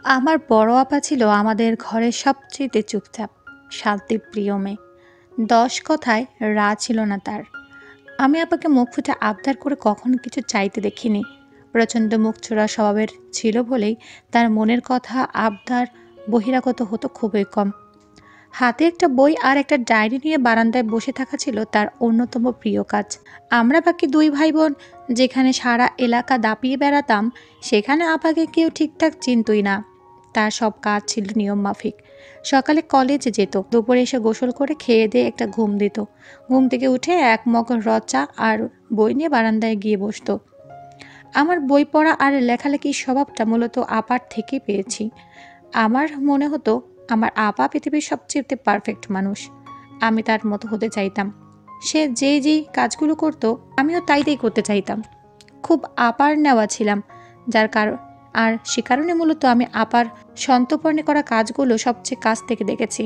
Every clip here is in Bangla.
আমার বড় আপা ছিল আমাদের ঘরের সবচেয়ে চুপচাপ, শান্তিপ্রিয় মেয়ে। ১০ কথায় ছিল না তার। আমি আপাকে মুখ ফুটে আবদার করে কখনো কিছু চাইতে দেখিনি। প্রচণ্ড মুখচোরা স্বভাবের ছিল বলেই তার মনের কথা আবদার বহিরাগত হতো খুবই কম। হাতে একটা বই আর একটা ডায়েরি নিয়ে বারান্দায় বসে থাকা ছিল তার অন্যতম প্রিয় কাজ। আমরা বাকি ২ ভাই বোন যেখানে সারা এলাকা দাপিয়ে বেড়াতাম, সেখানে আপাকে কেউ ঠিকঠাক চিনতই না। তার সব কাজ ছিল নিয়ম মাফিক। সকালে কলেজে যেত, দুপুরে এসে গোসল করে খেয়ে দিয়ে একটা ঘুম দিত। ঘুম থেকে উঠে এক মগ চা আর বই নিয়ে বারান্দায় গিয়ে বসতো। আমার বই পড়া আর লেখালেখির স্বভাবটা মূলত আপার থেকেই পেয়েছি। আমার মনে হতো আমার আপা পৃথিবীর সবচেয়ে পারফেক্ট মানুষ। আমি তার মতো হতে চাইতাম। সে যেই কাজগুলো করত, আমিও তাই করতে চাইতাম। খুব আপার নেওয়া ছিলাম, যার কারণ আর সে কারণে মূলত আমি আপার সন্তর্পণে করা কাজগুলো সবচেয়ে কাছ থেকে দেখেছি।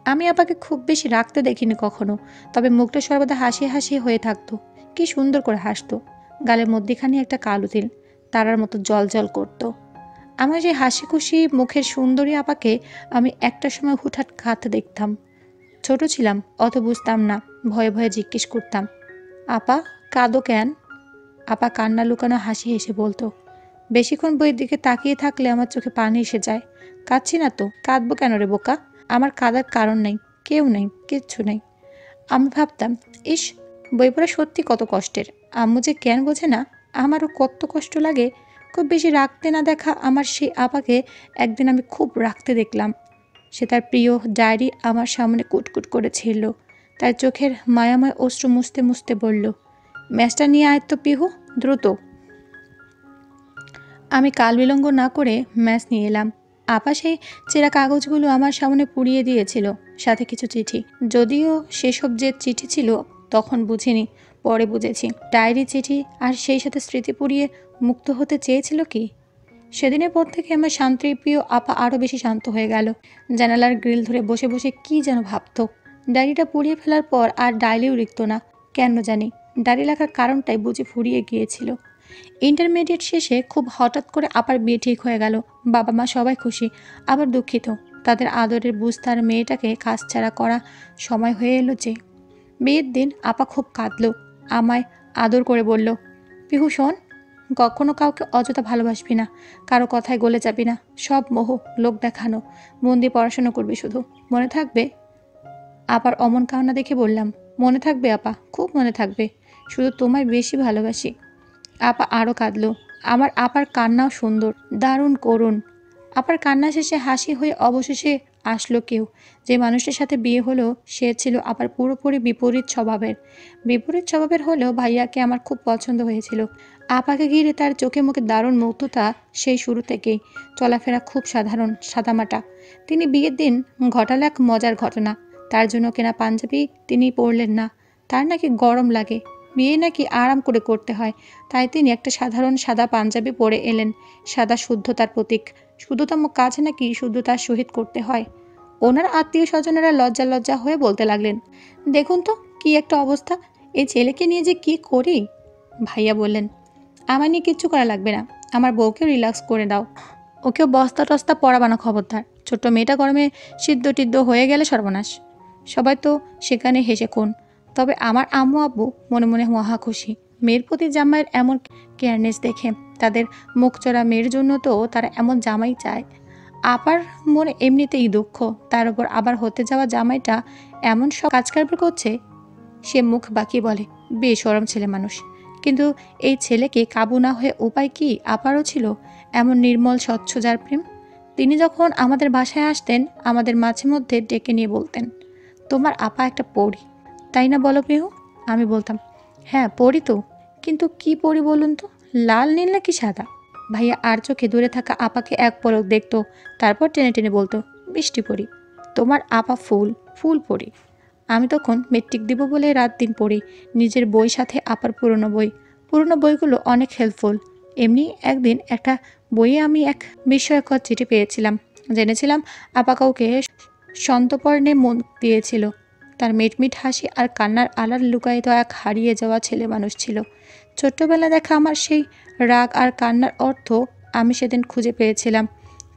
আমি আপাকে খুব বেশি রাখতে দেখিনি কখনো, তবে মুখটা সর্বদা হাসি হাসি হয়ে থাকতো। কি সুন্দর করে হাসতো। গালের মধ্যিখানে একটা কালো তিল তারার মতো জল করতো। আমার যে হাসি খুশি মুখের সুন্দরী আপাকে আমি একটা সময় হুটহাট কাঁদতে দেখতাম। ছোট ছিলাম, অত বুঝতাম না। ভয়ে ভয়ে জিজ্ঞেস করতাম, আপা কাঁদো কেন? আপা কান্না লুকানো হাসি হেসে বলতো, বেশিক্ষণ বইয়ের দিকে তাকিয়ে থাকলে আমার চোখে পানি এসে যায়। কাঁদছি না তো, কাঁদবো কেন রে বোকা? আমার কাঁদার কারণ নেই, কেউ নেই, কিচ্ছু নেই। আমি ভাবতাম, ইস, বই পড়া সত্যি কত কষ্টের। আম্মু যে কেন বোঝে না, আমারও কত কষ্ট লাগে। খুব বেশি রাখতে না দেখা আমার সেই আপাকে একদিন আমি খুব রাখতে দেখলাম। সে তার প্রিয় ডায়েরি আমার সামনে কুটকুট করে ছিল। তার চোখের মায়াময় অশ্রু মুছতে মুছতে বলল, ম্যাচটা নিয়ে আয় তো পিহু, দ্রুত। আমি কাল বিলম্ব না করে ম্যাচ নিয়ে এলাম। আপা সেই চেরা কাগজগুলো আমার সামনে পুড়িয়ে দিয়েছিল, সাথে কিছু চিঠি। যদিও সেসব যে চিঠি ছিল তখন বুঝিনি, পরে বুঝেছি। ডায়েরি, চিঠি আর সেই সাথে স্মৃতি পুড়িয়ে মুক্ত হতে চেয়েছিল কি। সেদিনের পর থেকে আমার শান্তিপ্রিয় আপা আরও বেশি শান্ত হয়ে গেল। জানালার গ্রিল ধরে বসে বসে কি যেন ভাবত। ডায়েরিটা পুড়িয়ে ফেলার পর আর ডায়েরিও লিখত না, কেন জানি। ডায়েরি লেখার কারণটাই বুঝি ফুরিয়ে গিয়েছিল। ইন্টারমিডিয়েট শেষে খুব হঠাৎ করে আপার বিয়ে ঠিক হয়ে গেল। বাবা মা সবাই খুশি, আবার দুঃখিত। তাদের আদরের বুঝতার মেয়েটাকে কাছছাড়া করা সময় হয়ে এলো যে। বিয়ের দিন আপা খুব কাঁদল, আমায় আদর করে বলল, পিহু শোন, কখনো কাউকে অযথা ভালোবাসবি না, কারো কথায় গলে যাবি না। সব মোহ, লোক দেখানো। মন দিয়ে পড়াশোনা করবি শুধু, মনে থাকবে? আপার অমন কান্না দেখে বললাম, মনে থাকবে আপা, খুব মনে থাকবে। শুধু তোমায় বেশি ভালোবাসি। আপা আরও কাঁদল। আমার আপার কান্নাও সুন্দর, দারুণ করুণ। আপার কান্না শেষে হাসি হয়ে অবশেষে আসলো কেউ। যে মানুষটির সাথে বিয়ে হলো সে ছিল আবার পুরোপুরি বিপরীত স্বভাবের। বিপরীত স্বভাবের হলেও ভাইয়াকে আমার খুব পছন্দ হয়েছিল। আপাকে ঘিরে তার চোখে মুখে দারুণ মুগ্ধতা সেই শুরু থেকেই। চলাফেরা খুব সাধারণ, সাদামাটা। তিনি বিয়ের দিন ঘটালো এক মজার ঘটনা। তার জন্য কেনা পাঞ্জাবি তিনি পরলেন না। তার নাকি গরম লাগে, বিয়ে নাকি আরাম করে করতে হয়, তাই তিনি একটা সাধারণ সাদা পাঞ্জাবি পরে এলেন। সাদা শুদ্ধতার প্রতীক। শুদ্ধতম কাজ নাকি শুদ্ধতার সহিত করতে হয়। ওনার আত্মীয় স্বজনেরা লজ্জা লজ্জা হয়ে বলতে লাগলেন, দেখুন তো কি একটা অবস্থা, এই ছেলেকে নিয়ে যে কি করি। ভাইয়া বললেন, আমার নিয়ে কিচ্ছু করা লাগবে না, আমার বউকেও রিল্যাক্স করে দাও। ওকেও বস্তা টস্তা পরাবা না খবরদার। ছোট্ট মেয়েটা গরমে সিদ্ধ টিদ্ধ হয়ে গেলে সর্বনাশ। সবাই তো সেখানে হেসে খুন। তবে আমার আম্মু আব্বু মনে মনে মহা খুশি মেয়ের প্রতি জামাইয়ের এমন কেয়ারনেস দেখে। তাদের মুখচোরা মেয়ের জন্য তো তারা এমন জামাই চায়। আপার মনে এমনিতেই দুঃখ, তার উপর আবার হতে যাওয়া জামাইটা এমন সব কাজকারবার করছে। সে মুখ বাঁকিয়ে বলে, বেশরম ছেলে মানুষ। কিন্তু এই ছেলেকে কাবু না হয়ে উপায় কি আপারও ছিল? এমন নির্মল স্বচ্ছ যার প্রেম। তিনি যখন আমাদের বাসায় আসতেন আমাদের মাঝে মধ্যে ডেকে নিয়ে বলতেন, তোমার আপা একটা পরী, তাই না বলো প্রিয়? আমি বলতাম, হ্যাঁ পড়ি তো, কিন্তু কি পড়ি বলুন তো, লাল নীল নাকি সাদা? ভাইয়া আর চোখে দূরে থাকা আপাকে এক পলক দেখতো, তারপর টেনে টেনে বলতো, বৃষ্টি পড়ি। তোমার আপা ফুল, ফুল পড়ি। আমি তখন মেট্রিক দিব বলে রাত দিন পড়ি, নিজের বই সাথে আপার পুরনো বই। পুরনো বইগুলো অনেক হেল্পফুল। এমনি একদিন একটা বইয়ে আমি এক বিস্ময়কর চিঠি পেয়েছিলাম। জেনেছিলাম আপা কাউকে সন্তর্পণে মন দিয়েছিল। তার মিটমিট হাসি আর কান্নার আড়াল লুকায়িত এক হারিয়ে যাওয়া ছেলে মানুষ ছিল। ছোট্টবেলা দেখা আমার সেই রাগ আর কান্নার অর্থ আমি সেদিন খুঁজে পেয়েছিলাম।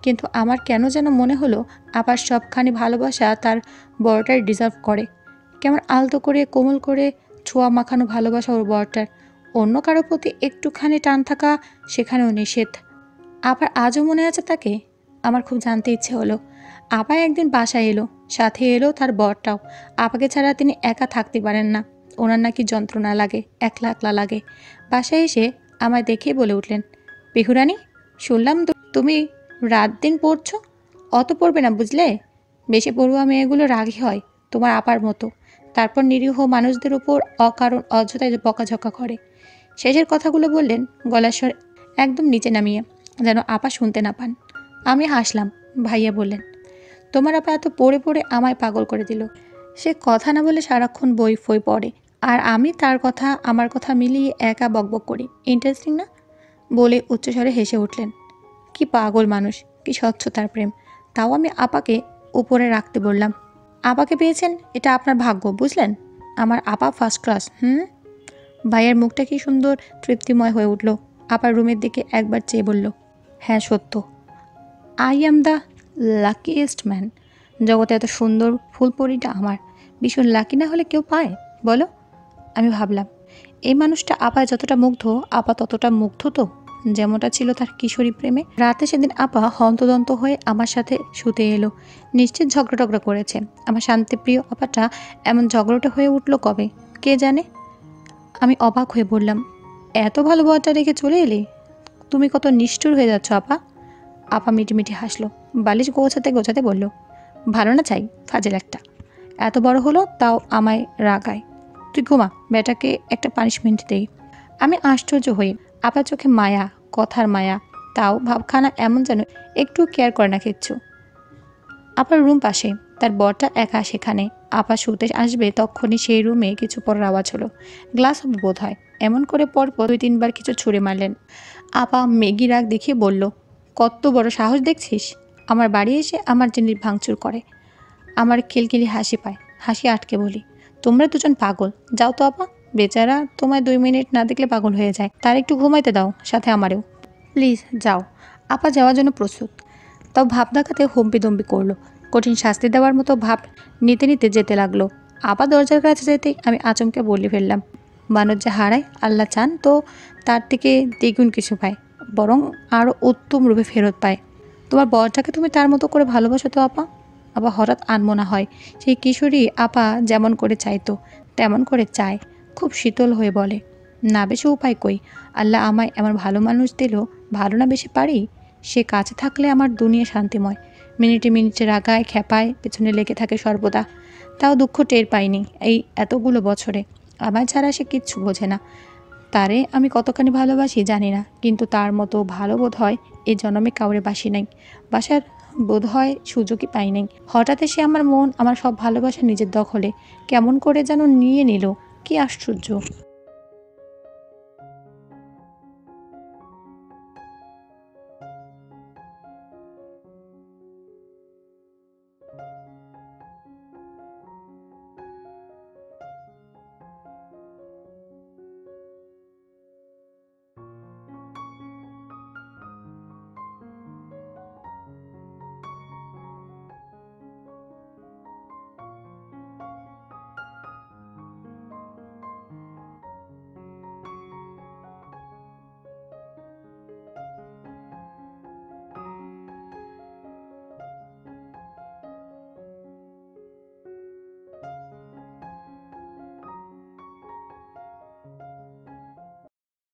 কিন্তু আমার কেন যেন মনে হলো আপার সবখানি ভালোবাসা তার বড়টাই ডিজার্ভ করে। কেমন আলতো করে কোমল করে ছোঁয়া মাখানো ভালোবাসা ওর বড়টার। অন্য কারো প্রতি একটুখানি টান থাকা সেখানেও নিষেধ। আবার আজও মনে আছে তাকে? আমার খুব জানতে ইচ্ছে হলো। আপা একদিন বাসায় এলো, সাথে এলো তার বরটাও। আপাকে ছাড়া তিনি একা থাকতে পারেন না, ওনার নাকি যন্ত্রণা লাগে, একলা একলা লাগে। বাসায় এসে আমায় দেখেই বলে উঠলেন, পিহুরানি, শুনলাম তুমি রাত দিন পড়ছো। অত পড়বে না বুঝলে, বেশি পড়ুয়া মেয়েগুলো রাগী হয় তোমার আপার মতো। তারপর নিরীহ মানুষদের উপর অকারণ অযথায় বকাঝকা করে। শেষের কথাগুলো বললেন গলার স্বর একদম নিচে নামিয়ে, যেন আপা শুনতে না পান। আমি হাসলাম। ভাইয়া বললেন, তোমার আপা এত পড়ে পড়ে আমায় পাগল করে দিল। সে কথা না বলে সারাক্ষণ বই ফই পড়ে, আর আমি তার কথা আমার কথা মিলিয়ে একা বকবক করি। ইন্টারেস্টিং না? বলে উচ্চস্বরে হেসে উঠলেন। কি পাগল মানুষ, কি স্বচ্ছ তার প্রেম। তাও আমি আপাকে উপরে রাখতে বললাম। আপাকে পেয়েছেন, এটা আপনার ভাগ্য, বুঝলেন? আমার আপা ফার্স্ট ক্লাস। ভাইয়ের মুখটা কি সুন্দর তৃপ্তিময় হয়ে উঠল। আপার রুমের দিকে একবার চেয়ে বলল, হ্যাঁ সত্য, I am the luckiest man. জগতে এত সুন্দর ফুলপরিটা আমার। ভীষণ লাকি না হলে কেউ পায় বলো? আমি ভাবলাম, এই মানুষটা আপা যতটা মুগ্ধ, আপা ততটা মুগ্ধ তো, যেমনটা ছিল তার কিশোরী প্রেমে। রাতে সেদিন আপা হন্তদন্ত হয়ে আমার সাথে শুতে এলো। নিশ্চিত ঝগড়া টগড়া করেছে। আমার শান্তিপ্রিয় আপাটা এমন ঝগড়াটা হয়ে উঠলো কবে কে জানে। আমি অবাক হয়ে বললাম, এত ভালো বরটা রেখে চলে এলি? তুমি কত নিষ্ঠুর হয়ে যাচ্ছ আপা। আপা মিটিমিটি হাসলো, বালিশ গোছাতে গোছাতে বলল, ভালো না চাই, ফাজেল একটা। এত বড় হলো তাও আমায় রাগায়। তুই ঘুমা, বেটাকে একটা পানিশমেন্ট দেই। আমি আশ্চর্য হই। আপার চোখে মায়া, কথার মায়া, তাও ভাবখানা এমন যেন একটু কেয়ার করে না কিচ্ছু। আপার রুম পাশে, তার বরটা একা সেখানে। আপা শুতে আসবে তখনই সেই রুমে কিছু পড়ার আওয়াজ হলো। গ্লাস হবে বোধ হয়। এমন করে পরপর 2-3 বার কিছু ছুঁড়ে মারলেন। আপা মেগি রাগ দেখিয়ে বলল, কত বড় সাহস দেখছিস, আমার বাড়ি এসে আমার জিনিস ভাঙচুর করে। আমার খিলখিলি হাসি পায়। হাসি আটকে বলি, তোমরা দুজন পাগল। যাও তো আপা, বেচারা তোমায় 2 মিনিট না দেখলে পাগল হয়ে যায়। তার একটু ঘুমাইতে দাও, সাথে আমারেও প্লিজ যাও। আপা যাওয়ার জন্য প্রস্তুত, তাও ভাব দেখাতে হম্বিদম্বি করলো। কঠিন শাস্তি দেওয়ার মতো ভাব নিতে নিতে যেতে লাগলো। আপা দরজার কাছে যেতেই আমি আচমকে বলে ফেললাম, মানুষ যে হারায় আল্লাহ চান তো তার থেকে দ্বিগুণ কিছু পায়, বরং আরও উত্তম রূপে ফেরত পায়। তোমার বরটাকে তুমি তার মতো করে ভালোবাসো তো আপা। আপা হঠাৎ আনমনা হয়। সেই কিশোরী আপা যেমন করে চাইতো তেমন করে চায়। খুব শীতল হয়ে বলে, না বেশি উপায় কই, আল্লাহ আমায় এমন ভালো মানুষ দিল, ভালো না বেশি পারি। সে কাছে থাকলে আমার দুনিয়া শান্তিময়। মিনিটে মিনিটে রাগায় খেপায়, পেছনে লেগে থাকে সর্বদা। তাও দুঃখ টের পাইনি এই এতগুলো বছরে। আমায় ছাড়া সে কিচ্ছু বোঝে না। তারে আমি কতখানি ভালোবাসি জানি না, কিন্তু তার মতো ভালো বোধ হয় এই জন্মে কাউরে বাসি নাই, বাসার বোধ হয় সুযোগই পাই নাই। হঠাৎ এসে আমার মন, আমার সব ভালোবাসা নিজের দখলে কেমন করে যেন নিয়ে নিল। কি আশ্চর্য!